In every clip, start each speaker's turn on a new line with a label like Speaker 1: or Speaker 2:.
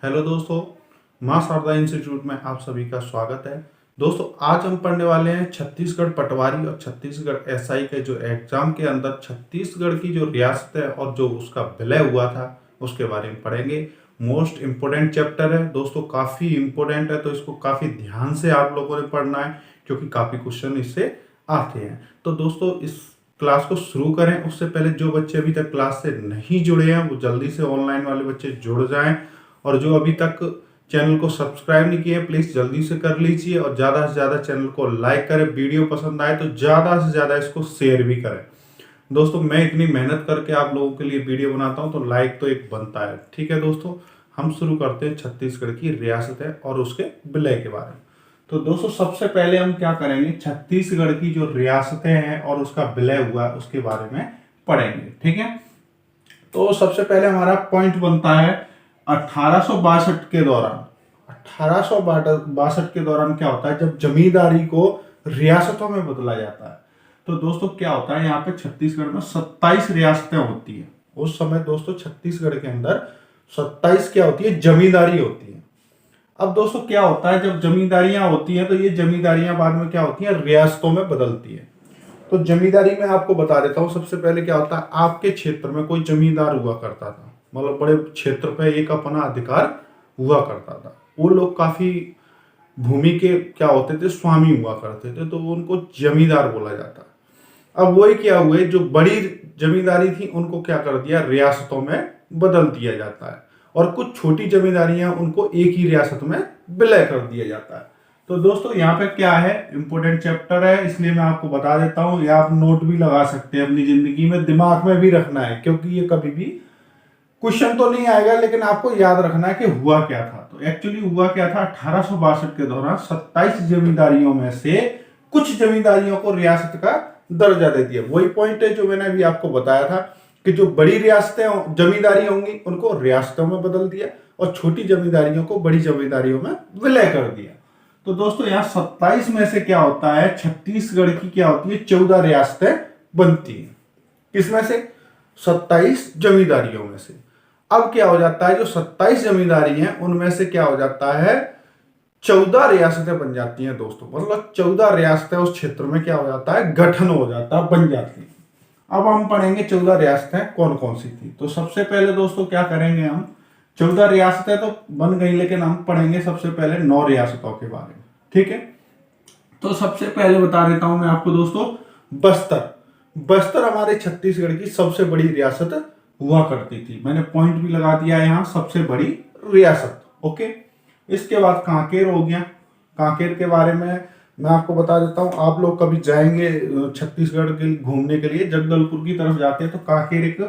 Speaker 1: Hello दोस्तों, माँ Sharda institute में आप सभी का स्वागत है। दोस्तों, आज हम पढ़ने वाले हैं छत्तीसगढ़ पटवारी और छत्तीसगढ़ एसआई के जो एग्जाम के अंदर छत्तीसगढ़ की जो रियासत है और जो उसका विलय हुआ था उसके बारे में पढ़ेंगे। मोस्ट इम्पोर्टेंट चैप्टर है दोस्तों, काफ़ी इम्पोर्टेंट है, तो इसको काफ़ी ध्यान से आप लोगों ने पढ़ना है क्योंकि काफ़ी क्वेश्चन इससे आते हैं। तो दोस्तों, इस क्लास को शुरू करें उससे पहले जो बच्चे अभी तक क्लास से नहीं जुड़े हैं वो जल्दी से ऑनलाइन वाले बच्चे जुड़ जाएं, और जो अभी तक चैनल को सब्सक्राइब नहीं किए प्लीज जल्दी से कर लीजिए, और ज्यादा से ज्यादा चैनल को लाइक करें। वीडियो पसंद आए तो ज्यादा से ज्यादा इसको शेयर भी करें। दोस्तों, मैं इतनी मेहनत करके आप लोगों के लिए वीडियो बनाता हूं तो लाइक तो एक बनता है। ठीक है दोस्तों, हम शुरू करते हैं छत्तीसगढ़ की रियासत है और उसके विलय के बारे में। तो दोस्तों, सबसे पहले हम क्या करेंगे, छत्तीसगढ़ की जो रियासतें हैं और उसका विलय हुआ उसके बारे में पढ़ेंगे। ठीक है, तो सबसे पहले हमारा पॉइंट बनता है 1862 के दौरान। 1862 के दौरान क्या होता है, जब जमींदारी को रियासतों में बदला जाता है। तो दोस्तों क्या होता है, यहाँ पे छत्तीसगढ़ में 27 रियासतें होती है। उस समय दोस्तों छत्तीसगढ़ के अंदर 27 क्या होती है, जमींदारी होती है। अब दोस्तों क्या होता है, जब जमींदारियां होती हैं तो ये जमींदारियां बाद में क्या होती हैं, रियासतों में बदलती है। तो जमींदारी में आपको बता देता हूँ, सबसे पहले क्या होता है, आपके क्षेत्र में कोई जमींदार हुआ करता था, मतलब बड़े क्षेत्र पे एक अपना अधिकार हुआ करता था। वो लोग काफी भूमि के क्या होते थे, स्वामी हुआ करते थे, तो उनको जमींदार बोला जाता। अब वही क्या हुए, जो बड़ी जमींदारी थी उनको क्या कर दिया, रियासतों में बदल दिया जाता है, और कुछ छोटी जमींदारियां उनको एक ही रियासत में विलय कर दिया जाता है। तो दोस्तों यहाँ पे क्या है, इंपोर्टेंट चैप्टर है इसलिए मैं आपको बता देता हूँ, या आप नोट भी लगा सकते हैं अपनी जिंदगी में, दिमाग में भी रखना है क्योंकि ये कभी भी क्वेश्चन तो नहीं आएगा लेकिन आपको याद रखना है कि हुआ क्या था। तो एक्चुअली हुआ क्या था, 1862 के दौरान 27 जमींदारियों में से कुछ जमींदारियों को रियासत का दर्जा दे दिया। वही पॉइंट है जो मैंने अभी आपको बताया था कि जो बड़ी रियासतें जमींदारी होंगी उनको रियासतों में बदल दिया और छोटी जमींदारियों को बड़ी जमींदारियों में विलय कर दिया। तो दोस्तों यहाँ 27 में से क्या होता है, छत्तीसगढ़ की क्या होती है, 14 रियासतें बनती हैं। किसमें से, 27 जमींदारियों में से। अब क्या हो जाता है, जो 27 जमींदारी हैं उनमें से क्या हो जाता है, 14 रियासतें बन जाती हैं दोस्तों। मतलब 14 रियासतें उस क्षेत्र में क्या हो जाता है, गठन हो जाता है, बन जाती है। अब हम पढ़ेंगे 14 रियासतें कौन कौन सी थी। तो सबसे पहले दोस्तों क्या करेंगे, हम 14 रियासतें तो बन गई लेकिन हम पढ़ेंगे सबसे पहले 9 रियासतों के बारे में। ठीक है, तो सबसे पहले बता देता हूं मैं आपको दोस्तों, बस्तर। बस्तर हमारे छत्तीसगढ़ की सबसे बड़ी रियासत हुआ करती थी। मैंने पॉइंट भी लगा दिया है यहाँ, सबसे बड़ी रियासत। ओके, इसके बाद कांकेर हो गया। कांकेर के बारे में मैं आपको बता देता हूँ, आप लोग कभी जाएंगे छत्तीसगढ़ के घूमने के लिए, जगदलपुर की तरफ जाते हैं तो कांकेर एक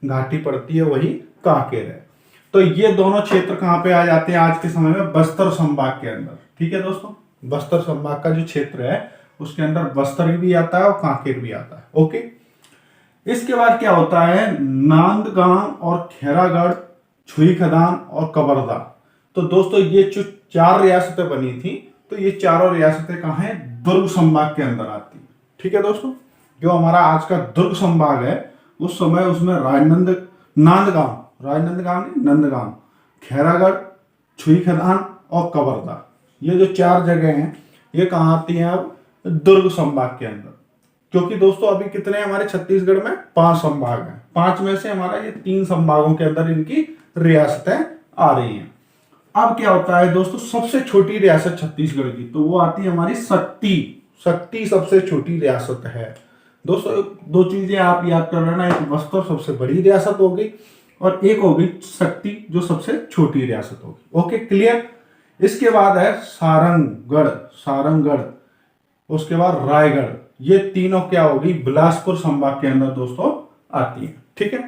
Speaker 1: घाटी पड़ती है, वही कांकेर है। तो ये दोनों क्षेत्र कहाँ पे आ जाते हैं आज के समय में, बस्तर संभाग के अंदर। ठीक है दोस्तों, बस्तर संभाग का जो क्षेत्र है उसके अंदर बस्तर भी आता है और कांकेर भी आता है। ओके, इसके बाद क्या होता है, नांदगांव और खैरागढ़, छुई खदान और कवर्धा। तो दोस्तों ये जो 4 रियासतें बनी थी, तो ये चारों रियासतें कहाँ हैं, दुर्ग संभाग के अंदर आती है। ठीक है दोस्तों, जो हमारा आज का दुर्ग संभाग है उस समय उसमें नंदगांव, खैरागढ़, छुई खदान और कवर्धा, ये जो 4 जगह हैं ये कहाँ आती हैं, अब दुर्ग संभाग के अंदर। क्योंकि दोस्तों अभी कितने हमारे छत्तीसगढ़ में, 5 संभाग हैं, 5 में से हमारा ये 3 संभागों के अंदर इनकी रियासतें आ रही हैं। अब क्या होता है दोस्तों, सबसे छोटी रियासत छत्तीसगढ़ की, तो वो आती है हमारी शक्ति सबसे छोटी रियासत है दोस्तों। 2 चीजें आप याद कर लेना, एक बस्तर सबसे बड़ी रियासत होगी और एक होगी शक्ति जो सबसे छोटी रियासत होगी। Okay, clear. इसके बाद है सारंगगढ़, उसके बाद रायगढ़, ये तीनों क्या होगी, बिलासपुर संभाग के अंदर दोस्तों आती है। ठीक है,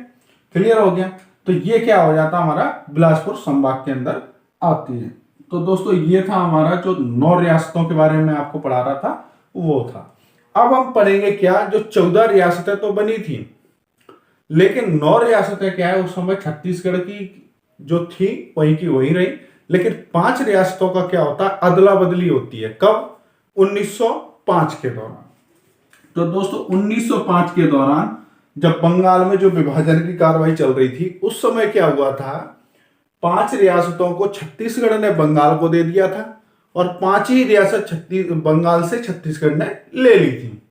Speaker 1: क्लियर हो गया। तो ये क्या हो जाता हमारा, बिलासपुर संभाग के अंदर आती है। तो दोस्तों ये था हमारा जो 9 रियासतों के बारे में आपको पढ़ा रहा था वो था। अब हम पढ़ेंगे क्या, जो 14 रियासतें तो बनी थी लेकिन 9 रियासतें क्या है, उस समय छत्तीसगढ़ की जो थी वही की वही रही, लेकिन 5 रियासतों का क्या होता है, अदला बदली होती है। कब, 1905 के दौरान। तो दोस्तों 1905 के दौरान जब बंगाल में जो विभाजन की कार्रवाई चल रही थी उस समय क्या हुआ था, 5 रियासतों को छत्तीसगढ़ ने बंगाल को दे दिया था और 5 ही रियासत बंगाल से छत्तीसगढ़ ने ले ली थी।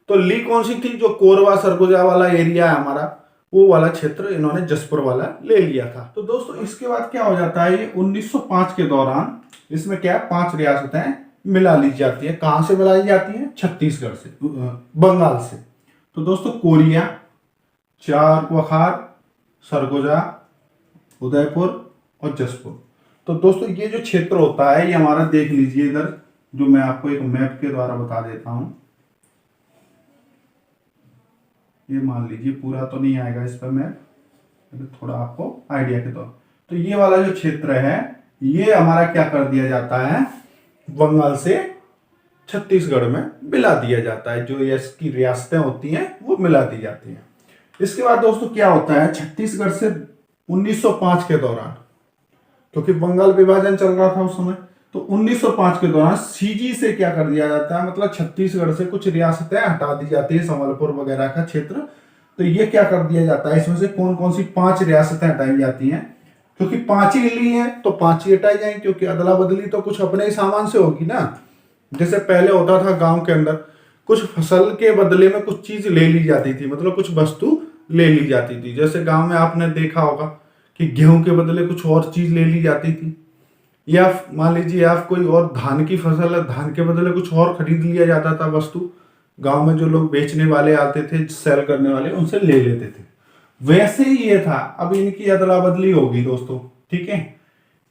Speaker 1: तो ली कौन सी थी? जो कोरबा सरगुजा वाला एरिया है हमारा, वो वाला क्षेत्र इन्होंने जसपुर वाला ले लिया था। तो दोस्तों इसके बाद क्या हो जाता है, ये 1905 के दौरान इसमें क्या 5 रियासतें मिला ली जाती है। कहां से मिलाई जाती है? छत्तीसगढ़ से, बंगाल से। तो दोस्तों कोरिया, चारपखार, सरगुजा, उदयपुर और जसपुर। तो दोस्तों ये जो क्षेत्र होता है, ये हमारा देख लीजिए इधर, जो मैं आपको एक मैप के द्वारा बता देता हूं। ये मान लीजिए, पूरा तो नहीं आएगा इस पर मैप, थोड़ा आपको आइडिया के तौर। तो ये वाला जो क्षेत्र है, ये हमारा क्या कर दिया जाता है, बंगाल से छत्तीसगढ़ में मिला दिया जाता है। जो इसकी रियासतें होती हैं वो मिला दी जाती हैं। इसके बाद दोस्तों क्या होता है, छत्तीसगढ़ से 1905 के दौरान, क्योंकि बंगाल विभाजन चल रहा था उस समय, तो 1905 के दौरान सीजी से क्या कर दिया जाता है, मतलब छत्तीसगढ़ से कुछ रियासतें हटा दी जाती है, संबलपुर वगैरह का क्षेत्र। तो ये क्या कर दिया जाता है, इसमें से कौन कौन सी 5 रियासतें हटाई जाती हैं, क्योंकि 5 ही ली हैं तो 5 ही हटाई जाएंगी, क्योंकि अदला बदली तो कुछ अपने ही सामान से होगी ना। जैसे पहले होता था गांव के अंदर, कुछ फसल के बदले में कुछ चीज ले ली जाती थी, मतलब कुछ वस्तु ले ली जाती थी। जैसे गांव में आपने देखा होगा कि गेहूं के बदले कुछ और चीज ले ली जाती थी, या मान लीजिए आप कोई और धान की फसल है, धान के बदले कुछ और खरीद लिया जाता था वस्तु। गांव में जो लोग बेचने वाले आते थे, सेल करने वाले, उनसे ले लेते थे। वैसे ही ये था, अब इनकी अदला बदली होगी दोस्तों, ठीक है।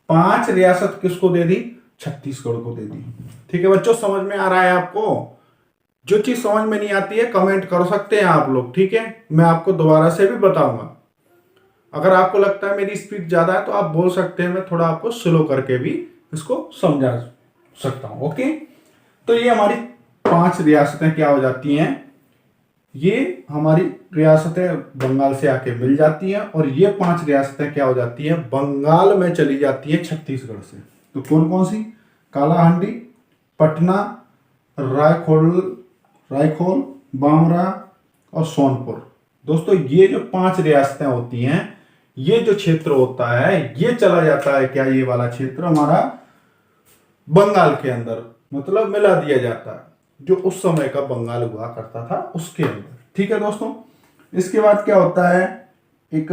Speaker 1: 5 रियासत किसको दे दी? छत्तीसगढ़ को दे दी। ठीक है बच्चों, समझ में आ रहा है आपको? जो चीज समझ में नहीं आती है कमेंट कर सकते हैं आप लोग, ठीक है। मैं आपको दोबारा से भी बताऊंगा। अगर आपको लगता है मेरी स्पीड ज्यादा है तो आप बोल सकते हैं, मैं थोड़ा आपको स्लो करके भी इसको समझा सकता हूं। ओके, तो ये हमारी 5 रियासतें क्या हो जाती हैं, ये हमारी रियासतें बंगाल से आके मिल जाती हैं, और ये 5 रियासतें क्या हो जाती हैं, बंगाल में चली जाती हैं छत्तीसगढ़ से। तो कौन कौन सी? कालाहांडी, पटना, रायखोल, बामरा और सोनपुर। दोस्तों ये जो 5 रियासतें होती हैं, ये जो क्षेत्र होता है, ये चला जाता है क्या, ये वाला क्षेत्र हमारा बंगाल के अंदर, मतलब मिला दिया जाता है, जो उस समय का बंगाल हुआ करता था उसके अंदर। ठीक है दोस्तों, इसके बाद क्या होता है, एक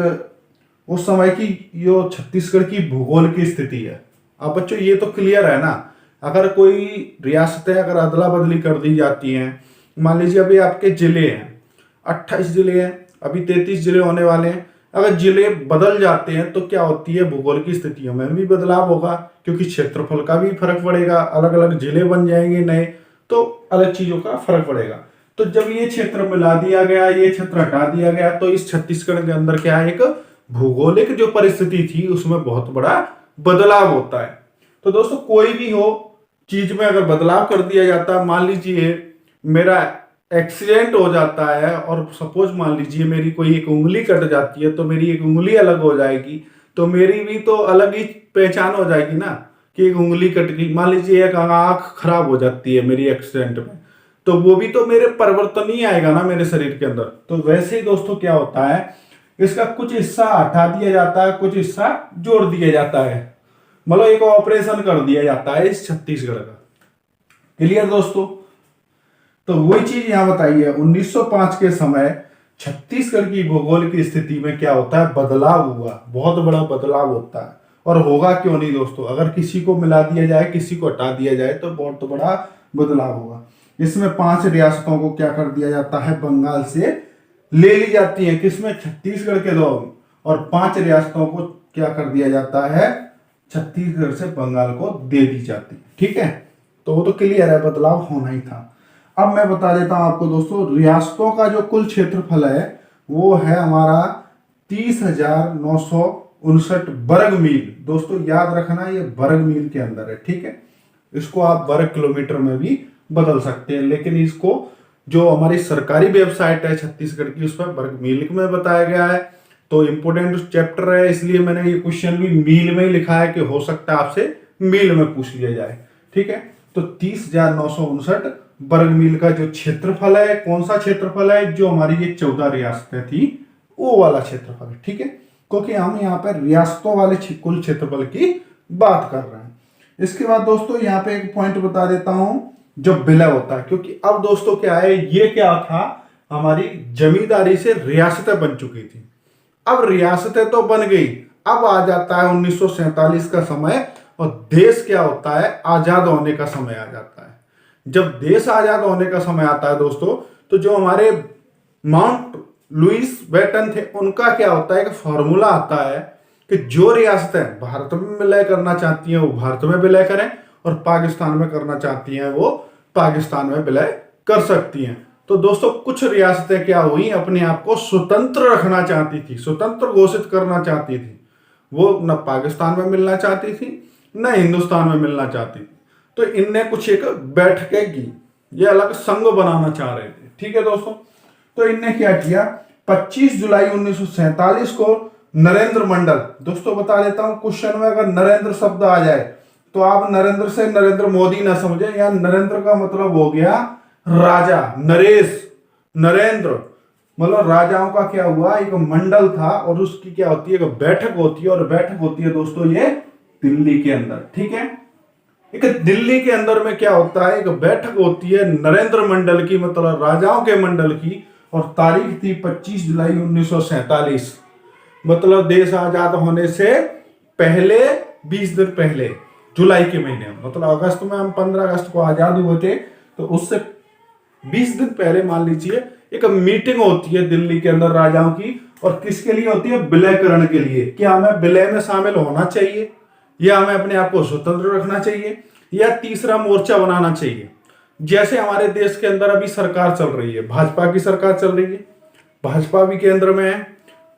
Speaker 1: उस समय की जो छत्तीसगढ़ की भूगोल की स्थिति है। अब बच्चों ये तो क्लियर है ना, अगर कोई रियासतें अगर अदला बदली कर दी जाती हैं, मान लीजिए अभी आपके जिले हैं, 28 जिले हैं, अभी 33 जिले होने वाले हैं। अगर जिले बदल जाते हैं तो क्या होती है, भूगोल की स्थितियों में भी बदलाव होगा, क्योंकि क्षेत्रफल का भी फर्क पड़ेगा, अलग अलग जिले बन जाएंगे नए, तो अलग चीजों का फर्क पड़ेगा। तो जब ये क्षेत्र मिला दिया गया, ये क्षेत्र हटा दिया गया, तो इस छत्तीसगढ़ के अंदर क्या है, एक भूगोलिक जो परिस्थिति थी उसमें बहुत बड़ा बदलाव होता है। तो दोस्तों कोई भी हो चीज में अगर बदलाव कर दिया जाता है, मान लीजिए मेरा एक्सीडेंट हो जाता है और सपोज मान लीजिए मेरी कोई एक उंगली कट जाती है, तो मेरी एक उंगली अलग हो जाएगी, तो मेरी भी तो अलग ही पहचान हो जाएगी ना, कि एक उंगली कट गई। मान लीजिए एक आंख खराब हो जाती है मेरी एक्सीडेंट में, तो वो भी तो मेरे परिवर्तन ही आएगा ना मेरे शरीर के अंदर। तो वैसे ही दोस्तों क्या होता है, इसका कुछ हिस्सा हटा दिया जाता है, कुछ हिस्सा जोड़ दिया जाता है, मतलब एक ऑपरेशन कर दिया जाता है इस छत्तीसगढ़ का। क्लियर दोस्तों? तो वही चीज यहां बताई है, 1905 के समय छत्तीसगढ़ की भूगोल की स्थिति में क्या होता है, बदलाव हुआ, बहुत बड़ा बदलाव होता है। और होगा क्यों नहीं दोस्तों, अगर किसी को मिला दिया जाए, किसी को हटा दिया जाए, तो बहुत बड़ा बदलाव होगा। इसमें 5 रियासतों को क्या कर दिया जाता है, बंगाल से ले ली जाती है, किसमें, छत्तीसगढ़ के दौर में, और 5 रियासतों को क्या कर दिया जाता है, छत्तीसगढ़ से बंगाल को दे दी जाती है। ठीक है, तो वो तो क्लियर है, बदलाव होना ही था। अब मैं बता देता हूं आपको दोस्तों, रियासतों का जो कुल क्षेत्रफल है वो है हमारा 30,959 वर्ग मील। दोस्तों याद रखना ये वर्ग मील के अंदर है, ठीक है। इसको आप वर्ग किलोमीटर में भी बदल सकते हैं, लेकिन इसको जो हमारी सरकारी वेबसाइट है छत्तीसगढ़ की, उस पर वर्ग मील में बताया गया है। तो इंपोर्टेंट चैप्टर है, इसलिए मैंने ये क्वेश्चन भी मील में ही लिखा है, कि हो सकता है आपसे मील में पूछ लिया जाए। ठीक है, तो 30,959 वर्ग मील का जो क्षेत्रफल है, कौन सा क्षेत्रफल है, जो हमारी ये 14 रियासतें थी वो वाला क्षेत्रफल है। ठीक है, क्योंकि हम यहाँ पर रियासतों वाले कुल क्षेत्रफल की बात कर रहे हैं। इसके बाद दोस्तों यहाँ पे एक पॉइंट बता देता हूं, जो विलय होता है, क्योंकि अब दोस्तों क्या है, ये क्या था, हमारी जमींदारी से रियासतें बन चुकी थी। अब रियासतें तो बन गई, अब आ जाता है 1947 का समय और देश क्या होता है, आजाद होने का समय आ जाता है। जब देश आजाद होने का समय आता है दोस्तों, तो जो हमारे माउंट लुइस बेटन थे, उनका क्या होता है, एक फॉर्मूला आता है कि जो रियासतें भारत में विलय करना चाहती हैं वो भारत में विलय करें, और पाकिस्तान में करना चाहती हैं वो पाकिस्तान में विलय कर सकती हैं। तो दोस्तों कुछ रियासतें क्या हुई, अपने आप को स्वतंत्र रखना चाहती थी, स्वतंत्र घोषित करना चाहती थी। वो न पाकिस्तान में मिलना चाहती थी, न हिंदुस्तान में मिलना चाहती थी। तो इनने कुछ एक बैठकें की, ये अलग संघ बनाना चाह रहे थे। ठीक है दोस्तों, तो इनने क्या किया, 25 जुलाई 1947 को नरेंद्र मंडल, दोस्तों बता देता हूं, क्वेश्चन में अगर नरेंद्र शब्द आ जाए तो आप नरेंद्र से नरेंद्र मोदी ना समझे, या नरेंद्र का मतलब हो गया राजा, नरेश, नरेंद्र मतलब राजाओं का क्या हुआ, एक मंडल था, और उसकी क्या होती है, एक बैठक होती है, और बैठक होती है दोस्तों ये दिल्ली के अंदर। ठीक है, एक दिल्ली के अंदर में क्या होता है, एक बैठक होती है नरेंद्र मंडल की, मतलब राजाओं के मंडल की, और तारीख थी 25 जुलाई 1947, मतलब देश आजाद होने से पहले 20 दिन पहले, जुलाई के महीने में, मतलब अगस्त में हम 15 अगस्त को आजाद हुए थे, तो उससे 20 दिन पहले मान लीजिए एक मीटिंग होती है दिल्ली के अंदर राजाओं की, और किसके लिए होती है, विलयकरण के लिए, कि हमें विलय में शामिल होना चाहिए, या हमें अपने आप को स्वतंत्र रखना चाहिए, या तीसरा मोर्चा बनाना चाहिए। जैसे हमारे देश के अंदर अभी सरकार चल रही है, भाजपा की सरकार चल रही है, भाजपा भी केंद्र में है,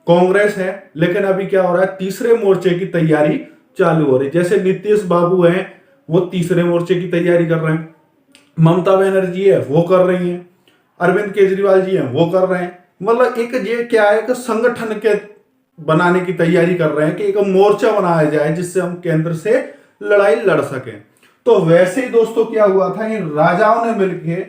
Speaker 1: कांग्रेस है, लेकिन अभी क्या हो रहा है, तीसरे मोर्चे की तैयारी चालू हो रही है। जैसे नीतीश बाबू हैं, वो तीसरे मोर्चे की तैयारी कर रहे हैं, ममता बनर्जी है वो कर रही हैं, अरविंद केजरीवाल जी हैं वो कर रहे हैं। मतलब एक ये क्या है कि संगठन के बनाने की तैयारी कर रहे हैं कि एक मोर्चा बनाया जाए जिससे हम केंद्र से लड़ाई लड़ सकें। तो वैसे ही दोस्तों क्या हुआ था, इन राजाओं ने मिलकर,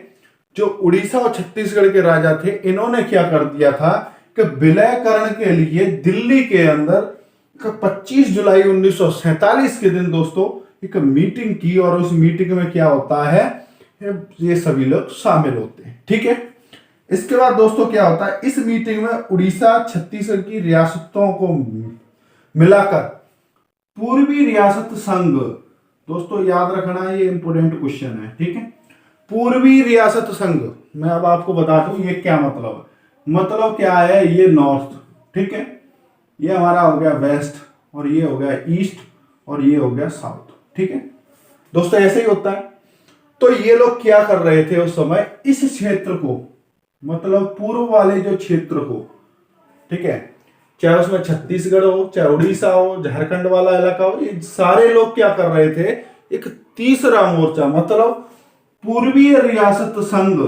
Speaker 1: जो उड़ीसा और छत्तीसगढ़ के राजा थे, इन्होंने क्या कर दिया था कि विलयकरण के लिए दिल्ली के अंदर 25 जुलाई 1947 के दिन दोस्तों एक मीटिंग की, और उस मीटिंग में क्या होता है, ये सभी लोग शामिल होते हैं। ठीक है, इसके बाद दोस्तों क्या होता है, इस मीटिंग में उड़ीसा छत्तीसगढ़ की रियासतों को मिलाकर पूर्वी रियासत संघ, दोस्तों याद रखना ये इंपोर्टेंट क्वेश्चन है। ठीक है, पूर्वी रियासत संघ, मैं अब आपको बता दूं ये क्या मतलब है। मतलब क्या है, ये नॉर्थ, ठीक है, ये हमारा हो गया वेस्ट, और ये हो गया ईस्ट, और ये हो गया साउथ। ठीक है दोस्तों, ऐसे ही होता है। तो ये लोग क्या कर रहे थे उस समय, इस क्षेत्र को, मतलब पूर्व वाले जो क्षेत्र को, ठीक है, चाहे उसमें छत्तीसगढ़ हो, चाहे उड़ीसा हो, झारखंड वाला इलाका हो, ये सारे लोग क्या कर रहे थे, एक तीसरा मोर्चा, मतलब पूर्वीय रियासत संघ।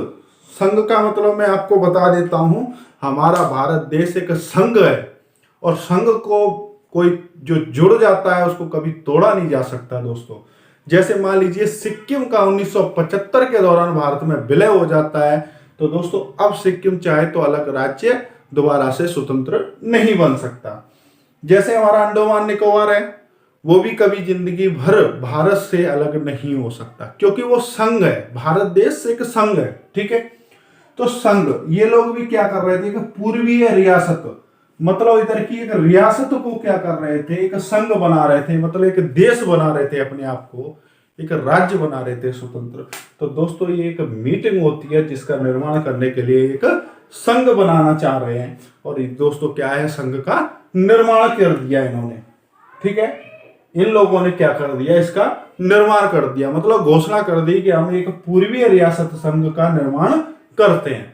Speaker 1: संघ का मतलब मैं आपको बता देता हूं, हमारा भारत देश एक संघ है, और संघ को कोई जो जुड़ जाता है उसको कभी तोड़ा नहीं जा सकता दोस्तों। जैसे मान लीजिए सिक्किम का 1975 के दौरान भारत में विलय हो जाता है, तो दोस्तों अब सिक्किम चाहे तो अलग राज्य दोबारा से स्वतंत्र नहीं बन सकता। जैसे हमारा अंडमान निकोबार है, वो भी कभी जिंदगी भर भारत से अलग नहीं हो सकता, क्योंकि वो संघ है, भारत देश एक संघ है। ठीक है, तो संघ, ये लोग भी क्या कर रहे थे कि पूर्वीय रियासत, मतलब इधर की एक रियासत को क्या कर रहे थे, एक संघ बना रहे थे, मतलब एक देश बना रहे थे, अपने आप को एक राज्य बना रहे थे स्वतंत्र। तो दोस्तों ये एक मीटिंग होती है जिसका निर्माण करने के लिए एक संघ बनाना चाह रहे हैं, और दोस्तों क्या है, संघ का निर्माण कर दिया इन्होंने। ठीक है, इन लोगों ने क्या कर दिया, इसका निर्माण कर दिया, मतलब घोषणा कर दी कि हम एक पूर्वीय रियासत संघ का निर्माण करते हैं।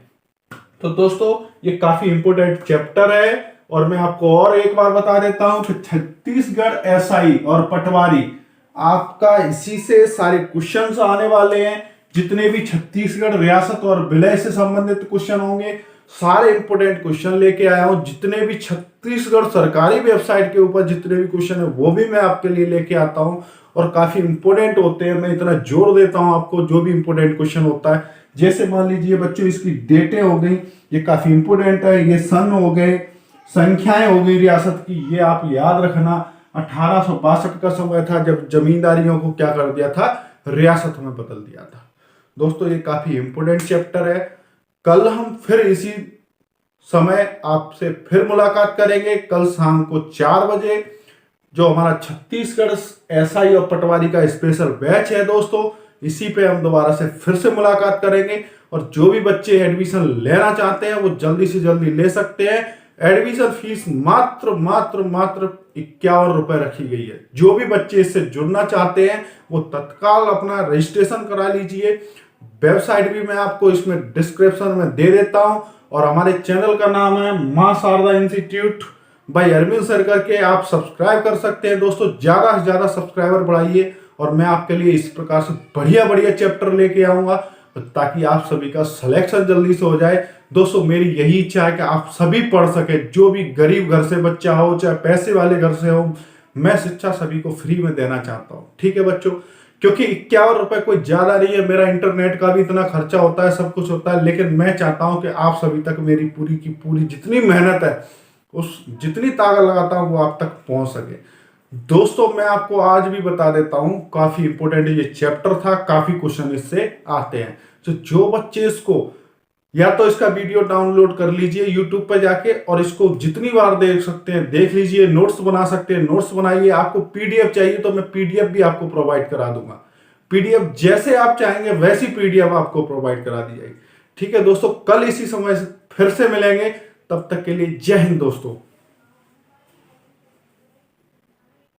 Speaker 1: तो दोस्तों ये काफी इंपोर्टेंट चैप्टर है, और मैं आपको और एक बार बता देता हूं कि छत्तीसगढ़ एसआई और पटवारी, आपका इसी से सारे क्वेश्चंस आने वाले हैं। जितने भी छत्तीसगढ़ रियासत और विलय से संबंधित क्वेश्चन होंगे, सारे इंपोर्टेंट क्वेश्चन लेके आया हूं। जितने भी छत्तीसगढ़ सरकारी वेबसाइट के ऊपर जितने भी क्वेश्चन है वो भी मैं आपके लिए लेके आता हूं, और काफी इंपोर्टेंट होते हैं। मैं इतना जोर देता हूं आपको, जो भी इंपोर्टेंट क्वेश्चन होता है, जैसे मान लीजिए बच्चों इसकी डेटें हो गई, ये काफी इंपोर्टेंट है, ये सन हो गए, संख्याएं होगी रियासत की, ये आप याद रखना। 1862 का समय था जब जमींदारियों को क्या कर दिया था, रियासत में बदल दिया था। दोस्तों ये काफी इंपोर्टेंट चैप्टर है। कल हम फिर इसी समय आपसे फिर मुलाकात करेंगे, कल शाम को 4 बजे, जो हमारा छत्तीसगढ़ एसआई और पटवारी का स्पेशल बैच है दोस्तों। इसी पे हम दोबारा से फिर से मुलाकात करेंगे। और जो भी बच्चे एडमिशन लेना चाहते हैं वो जल्दी से जल्दी ले सकते हैं। एडमिशन फीस मात्र मात्र मात्र 51 रुपए रखी गई है। जो भी बच्चे इससे जुड़ना चाहते हैं वो तत्काल अपना रजिस्ट्रेशन करा लीजिए। वेबसाइट भी मैं आपको इसमें डिस्क्रिप्शन में दे देता हूं। और हमारे चैनल का नाम है Maa Sharda institute by Arvind sir करके, आप सब्सक्राइब कर सकते हैं दोस्तों। ज्यादा से ज्यादा सब्सक्राइबर बढ़ाइए और मैं आपके लिए इस प्रकार से बढ़िया बढ़िया चैप्टर लेके आऊंगा ताकि आप सभी का सिलेक्शन जल्दी से हो जाए। दोस्तों मेरी यही इच्छा है कि आप सभी पढ़ सके, जो भी गरीब घर से बच्चा हो चाहे पैसे वाले घर से हो, मैं शिक्षा सभी को फ्री में देना चाहता हूँ। ठीक है बच्चों, क्योंकि 51 रुपए कोई ज्यादा नहीं है, मेरा इंटरनेट का भी इतना खर्चा होता है, सब कुछ होता है, लेकिन मैं चाहता हूं कि आप सभी तक मेरी पूरी की पूरी जितनी मेहनत है, उस जितनी ताकत लगाता हूं वो आप तक पहुंच सके। दोस्तों मैं आपको आज भी बता देता हूं, काफी इंपोर्टेंट ये चैप्टर था, काफी क्वेश्चन इससे आते हैं। तो जो बच्चे इसको या तो इसका वीडियो डाउनलोड कर लीजिए यूट्यूब पर जाके और इसको जितनी बार देख सकते हैं देख लीजिए, नोट्स बना सकते हैं नोट्स बनाइए। आपको पीडीएफ चाहिए तो मैं पीडीएफ भी आपको प्रोवाइड करा दूंगा। पीडीएफ जैसे आप चाहेंगे वैसी पीडीएफ आपको प्रोवाइड करा दी जाएगी। ठीक है दोस्तों, कल इसी समय फिर से मिलेंगे, तब तक के लिए जय हिंद दोस्तों।